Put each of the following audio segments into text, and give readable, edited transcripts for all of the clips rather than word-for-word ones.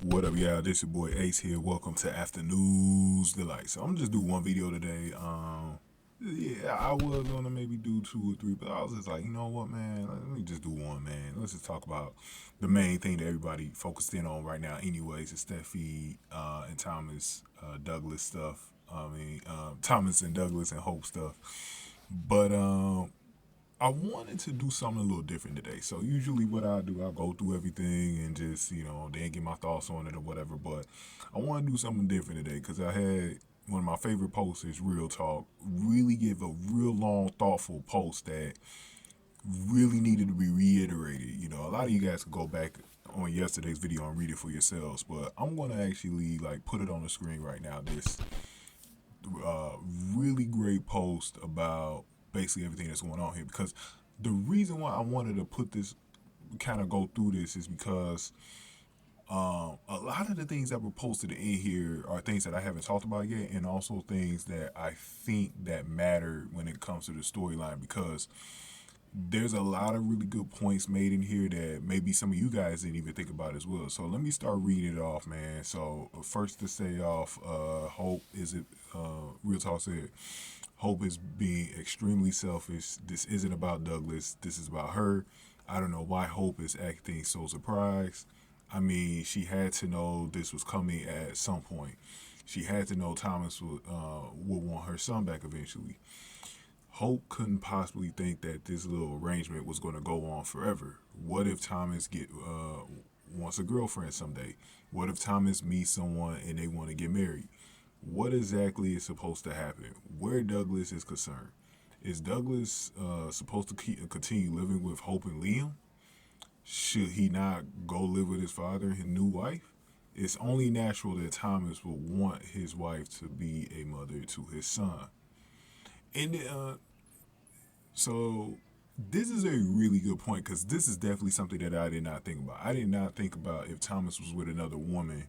What up, y'all? This your boy Ace here. Welcome to Afternoons Delight. So I'm gonna just do one video today. Yeah, I was gonna maybe do 2 or 3, but I was just like, you know what, man? Let me just do one, man. Let's just talk about the main thing that everybody focused in on right now. Anyways, it's Steffi and Thomas Douglas stuff. Thomas and Douglas and Hope stuff. But I wanted to do something a little different today. So usually what I do, I'll go through everything and just, then get my thoughts on it or whatever. But I want to do something different today because I had one of my favorite posts is Real Talk. Really give a real long, thoughtful post that really needed to be reiterated. A lot of you guys can go back on yesterday's video and read it for yourselves. But I'm going to actually put it on the screen right now. This really great post about basically everything that's going on here, because the reason why I wanted to put this, kind of go through this, is because a lot of the things that were posted in here are things that I haven't talked about yet, and also things that I think that matter when it comes to the storyline, because there's a lot of really good points made in here that maybe some of you guys didn't even think about as well. So let me start reading it off, man. So first to say off, Hope is it Real Talk said, Hope is being extremely selfish. This isn't about Douglas. This is about her. I don't know why Hope is acting so surprised. I mean, she had to know this was coming at some point. She had to know Thomas would want her son back eventually. Hope couldn't possibly think that this little arrangement was going to go on forever. What if Thomas wants a girlfriend someday? What if Thomas meets someone and they want to get married? What exactly is supposed to happen? Where Douglas is concerned. Is Douglas supposed to continue living with Hope and Liam? Should he not go live with his father and his new wife? It's only natural that Thomas would want his wife to be a mother to his son. And so this is a really good point, because this is definitely something that I did not think about. I did not think about if Thomas was with another woman,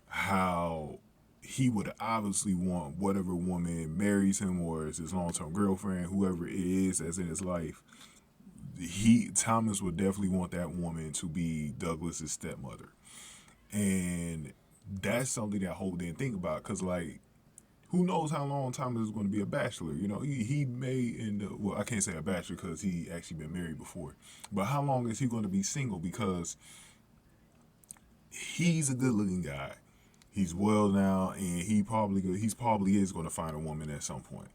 how he would obviously want whatever woman marries him or is his long-term girlfriend, whoever it is that's in his life. Thomas would definitely want that woman to be Douglas's stepmother. And that's something that Hope didn't think about, because who knows how long Thomas is going to be a bachelor. He may end up, well, I can't say a bachelor because he actually been married before, but how long is he going to be single? Because he's a good looking guy. He's well now, and he's probably is going to find a woman at some point.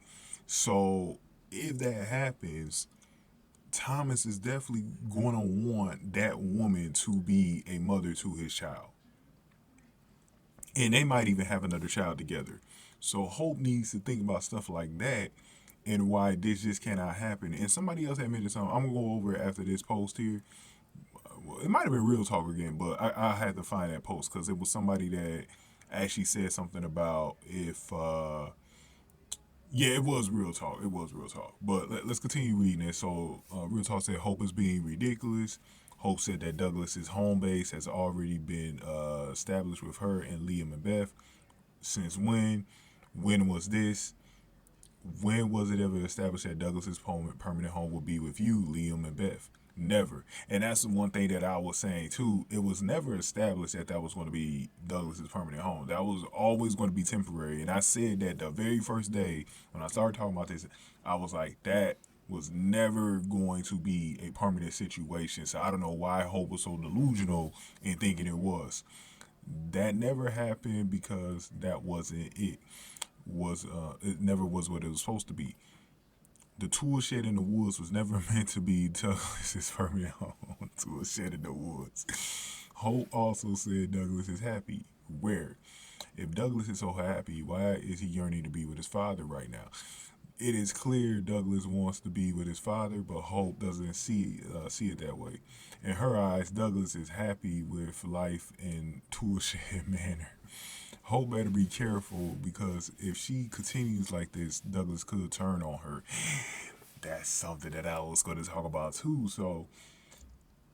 So if that happens, Thomas is definitely going to want that woman to be a mother to his child. And they might even have another child together. So Hope needs to think about stuff like that and why this just cannot happen. And somebody else had mentioned something. I'm going to go over it after this post here. It might have been Real Talk again, but I had to find that post because it was somebody that actually said something about if... yeah, it was Real Talk. It was Real Talk. But let's continue reading it. So Real Talk said Hope is being ridiculous. Hope said that Douglas's home base has already been established with her and Liam and Beth. Since when? When was this? When was it ever established that Douglas's permanent home would be with you, Liam and Beth? Never. And that's the one thing that I was saying too. It was never established that was going to be Douglas's permanent home. That was always going to be temporary. And I said that the very first day when I started talking about this, I was like, that was never going to be a permanent situation. So I don't know why Hope was so delusional in thinking it was. That never happened because that wasn't it. It never was what it was supposed to be. The tool shed in the woods was never meant to be Douglas's permanent home. Tool shed in the woods. Hope also said Douglas is happy. Where? If Douglas is so happy, why is he yearning to be with his father right now? It is clear Douglas wants to be with his father, but Hope doesn't see it that way. In her eyes, Douglas is happy with life in tool shed manner. Hope better be careful, because if she continues like this, Douglas could turn on her. That's something that I was going to talk about too. So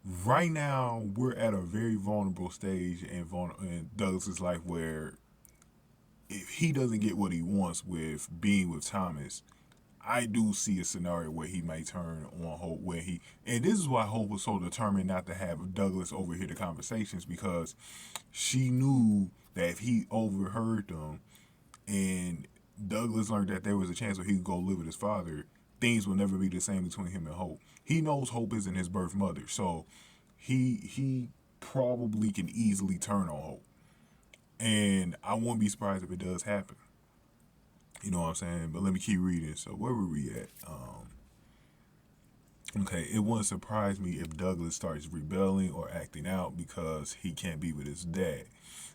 right now, we're at a very vulnerable stage in Douglas's life where if he doesn't get what he wants with being with Thomas, I do see a scenario where he might turn on Hope, and this is why Hope was so determined not to have Douglas overhear the conversations, because she knew that if he overheard them and Douglas learned that there was a chance where he could go live with his father, things will never be the same between him and Hope. He knows Hope isn't his birth mother, so he probably can easily turn on Hope. And I won't be surprised if it does happen. You know what I'm saying? But let me keep reading. So where were we at? Okay, it wouldn't surprise me if Douglas starts rebelling or acting out because he can't be with his dad.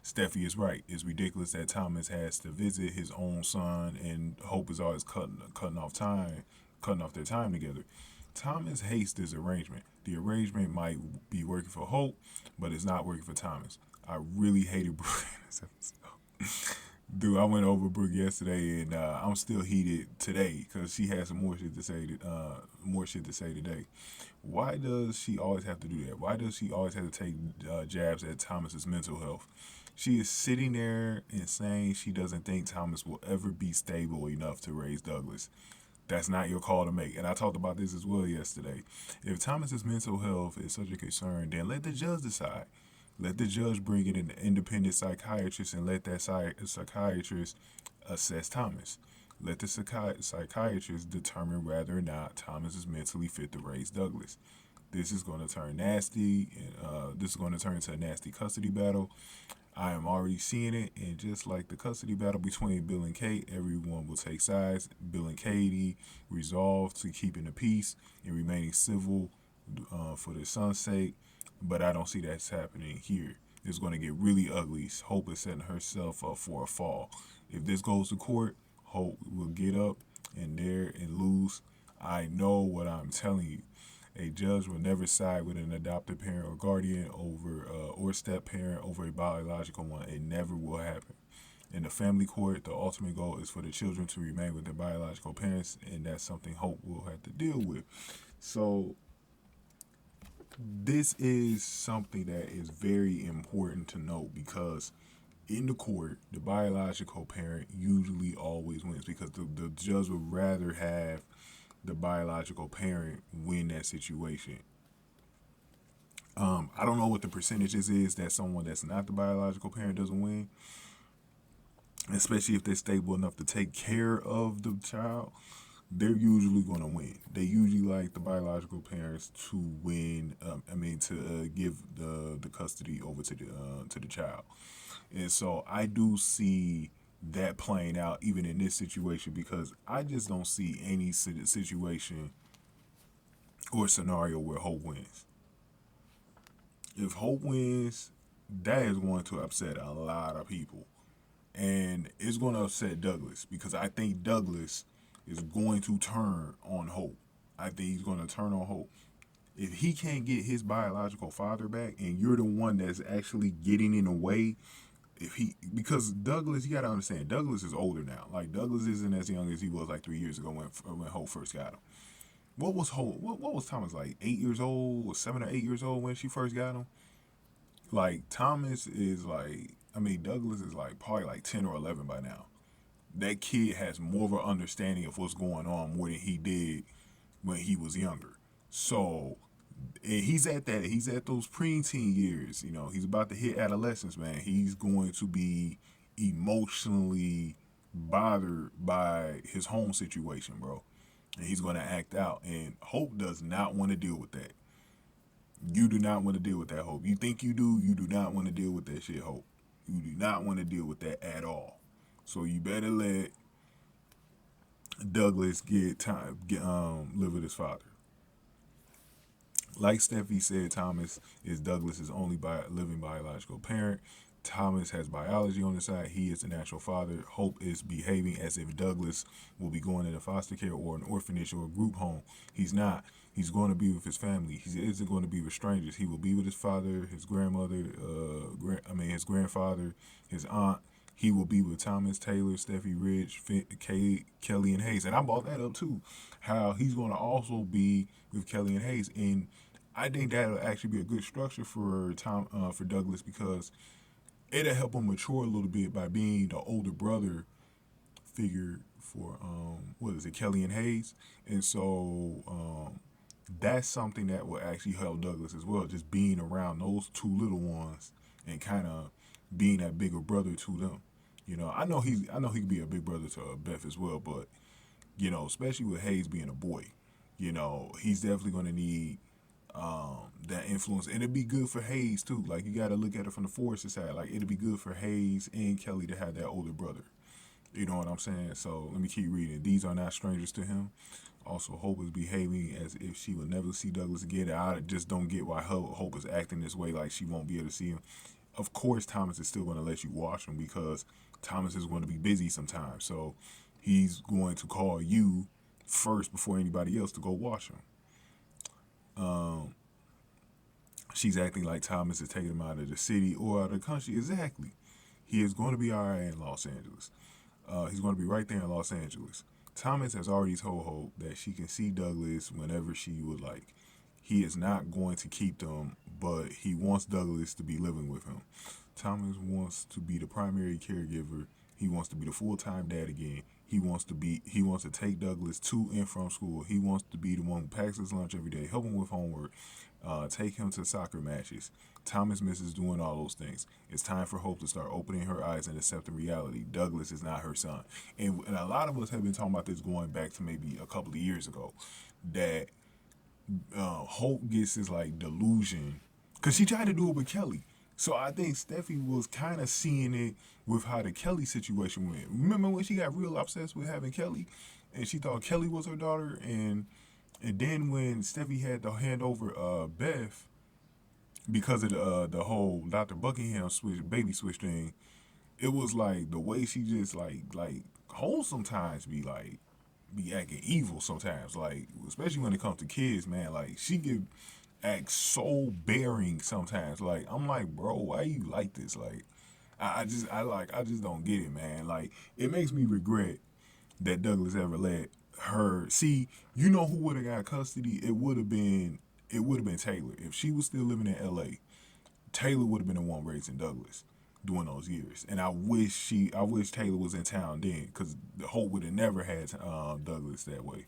Steffi is right. It's ridiculous that Thomas has to visit his own son, and Hope is always cutting off their time together. Thomas hates this arrangement. The arrangement might be working for Hope, but it's not working for Thomas. I really hated Brooke in this episode. Dude, I went over Brooke yesterday, and I'm still heated today because she has some more shit to say. Today. Why does she always have to do that? Why does she always have to take jabs at Thomas's mental health? She is sitting there and saying she doesn't think Thomas will ever be stable enough to raise Douglas. That's not your call to make. And I talked about this as well yesterday. If Thomas's mental health is such a concern, then let the judge decide. Let the judge bring in an independent psychiatrist and let that psychiatrist assess Thomas. Let the psychiatrist determine whether or not Thomas is mentally fit to raise Douglas. This is going to turn nasty, and this is going to turn into a nasty custody battle. I am already seeing it, and just like the custody battle between Bill and Kate, everyone will take sides. Bill and Katie resolve to keeping the peace and remaining civil for their son's sake, but I don't see that's happening here. It's going to get really ugly. Hope is setting herself up for a fall. If this goes to court, Hope will get up and dare and lose. I know what I'm telling you. A judge will never side with an adopted parent or guardian over or step parent over a biological one. It never will happen. In the family court, the ultimate goal is for the children to remain with their biological parents, and that's something Hope will have to deal with. So this is something that is very important to note, because in the court, the biological parent usually always wins, because the judge would rather have the biological parent win that situation. I don't know what the percentages is that someone that's not the biological parent doesn't win, especially if they're stable enough to take care of the child. They're usually going to win. They usually like the biological parents to win. To give the custody over to the child, and so I do see that playing out even in this situation, because I just don't see any situation or scenario where Hope wins. If Hope wins, that is going to upset a lot of people, and it's going to upset Douglas, because I think Douglas is going to turn on Hope. I think he's going to turn on Hope. If he can't get his biological father back, and you're the one that's actually getting in the way, because Douglas, you got to understand, Douglas is older now. Like, Douglas isn't as young as he was like 3 years ago when Hope first got him. What was Hope? What was Thomas, like 8 years old, or 7 or 8 years old when she first got him? Like, Thomas is like, Douglas is like probably like 10 or 11 by now. That kid has more of an understanding of what's going on more than he did when he was younger. So, and he's at those preteen years. He's about to hit adolescence, man. He's going to be emotionally bothered by his home situation, bro. And he's going to act out. And Hope does not want to deal with that. You do not want to deal with that, Hope. You think you do. You do not want to deal with that shit, Hope. You do not want to deal with that at all. So you better let Douglas get time, live with his father. Like Steffi said, Thomas is Douglas's only living biological parent. Thomas has biology on his side. He is the natural father. Hope is behaving as if Douglas will be going into foster care or an orphanage or a group home. He's not. He's going to be with his family. He isn't going to be with strangers. He will be with his father, his grandmother, his grandfather, his aunt. He will be with Thomas, Taylor, Steffi, Rich, Kaye, Kelly, and Hayes. And I brought that up too, how he's going to also be with Kelly and Hayes. And I think that'll actually be a good structure for Douglas, because it'll help him mature a little bit by being the older brother figure what is it, Kelly and Hayes. And so that's something that will actually help Douglas as well, just being around those two little ones and kind of being that bigger brother to them. I know he could be a big brother to Beth as well, but especially with Hayes being a boy, he's definitely going to need that influence, and it'd be good for Hayes too. Like, you got to look at it from the Forrester side. Like, it'd be good for Hayes and Kelly to have that older brother. You know what I'm saying? So let me keep reading. These are not strangers to him. Also, Hope is behaving as if she will never see Douglas again. I just don't get why Hope is acting this way, like she won't be able to see him. Of course, Thomas is still going to let you watch him because Thomas is going to be busy sometimes. So he's going to call you first before anybody else to go watch him. She's acting like Thomas is taking him out of the city or out of the country. Exactly. He is going to be all right in Los Angeles. He's going to be right there in Los Angeles. Thomas has already told Hope that she can see Douglas whenever she would like. He is not going to keep them, but he wants Douglas to be living with him. Thomas wants to be the primary caregiver. He wants to be the full-time dad again. He wants to take Douglas to and from school. He wants to be the one who packs his lunch every day, help him with homework, take him to soccer matches. Thomas misses doing all those things. It's time for Hope to start opening her eyes and accepting reality. Douglas is not her son. And a lot of us have been talking about this going back to maybe a couple of years ago, that Hope gets this like delusion, because she tried to do it with Kelly. So I think Steffi was kind of seeing it with how the Kelly situation went. Remember when she got real obsessed with having Kelly, and she thought Kelly was her daughter, and then when Steffi had to hand over Beth because of the whole Dr. Buckingham baby switch thing, it was like the way she just like Hope sometimes be acting evil sometimes, like especially when it comes to kids, man. Like, she could act so bearing sometimes. Like, I'm like, bro, why you like this? Like, I just don't get it, man. Like, it makes me regret that Douglas ever let her see. You know who would have got custody? It would have been Taylor. If she was still living in L.A., Taylor would have been the one raising Douglas during those years. And I wish Taylor was in town then, because the Hope would have never had Douglas that way.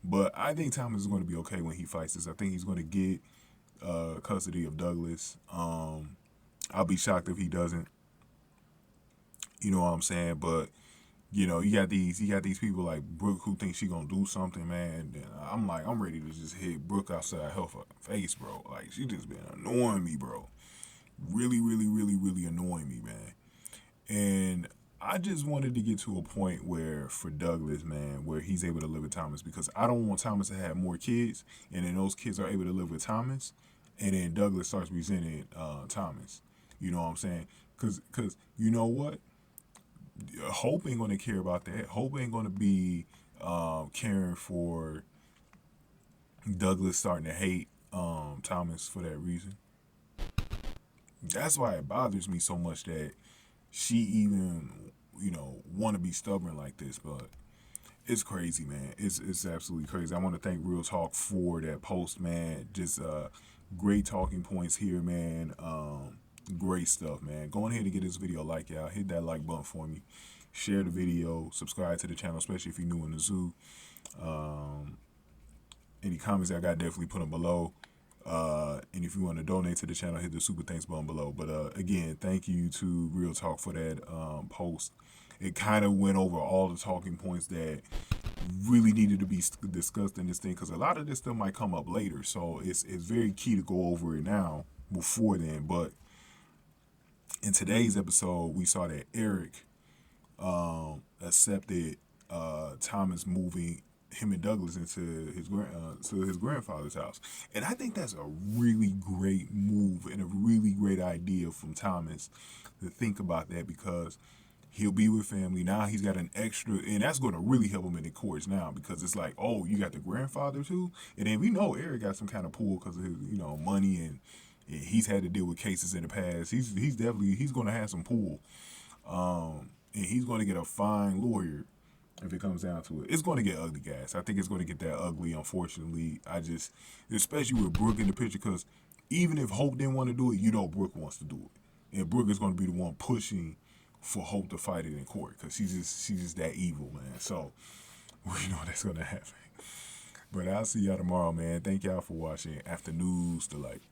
But I think Thomas is going to be okay when he fights this. I think he's going to get custody of Douglas. I'll be shocked if he doesn't. You know what I'm saying? But you got these people like Brooke who think she gonna do something, man. And I'm ready to just hit Brooke outside her face, bro. Like, she just been annoying me, bro. Really, really, really, really annoying me, man. And I just wanted to get to a point where, for Douglas, man, where he's able to live with Thomas, because I don't want Thomas to have more kids, and then those kids are able to live with Thomas, and then Douglas starts resenting Thomas. You know what I'm saying? Because you know what? Hope ain't going to care about that. Hope ain't going to be caring for Douglas starting to hate Thomas for that reason. That's why it bothers me so much that she even, want to be stubborn like this. But it's crazy, man. It's absolutely crazy. I want to thank Real Talk for that post, man. Just great talking points here, man. Great stuff, man. Go ahead and get this video a like, y'all. Hit that like button for me. Share the video. Subscribe to the channel, especially if you're new in the zoo. Any comments I got, definitely put them below. And if you want to donate to the channel, hit the super thanks button below. But again, thank you to Real Talk for that post. It kind of went over all the talking points that really needed to be discussed in this thing, because a lot of this stuff might come up later. So it's very key to go over it now before then. But in today's episode, we saw that Eric accepted Thomas moving him and Douglas into his grandfather's house. And I think that's a really great move and a really great idea from Thomas to think about that, because he'll be with family. Now he's got an extra, and that's going to really help him in the courts now, because it's like, oh, you got the grandfather too? And then we know Eric got some kind of pull because of his, money, and he's had to deal with cases in the past. He's going to have some pull. And he's going to get a fine lawyer if it comes down to it. It's going to get ugly, guys. I think it's going to get that ugly, unfortunately. Especially with Brooke in the picture, because even if Hope didn't want to do it, Brooke wants to do it. And Brooke is going to be the one pushing for Hope to fight it in court, because she's just that evil, man. So we know that's gonna happen. But I'll see y'all tomorrow, man. Thank y'all for watching After News Delight.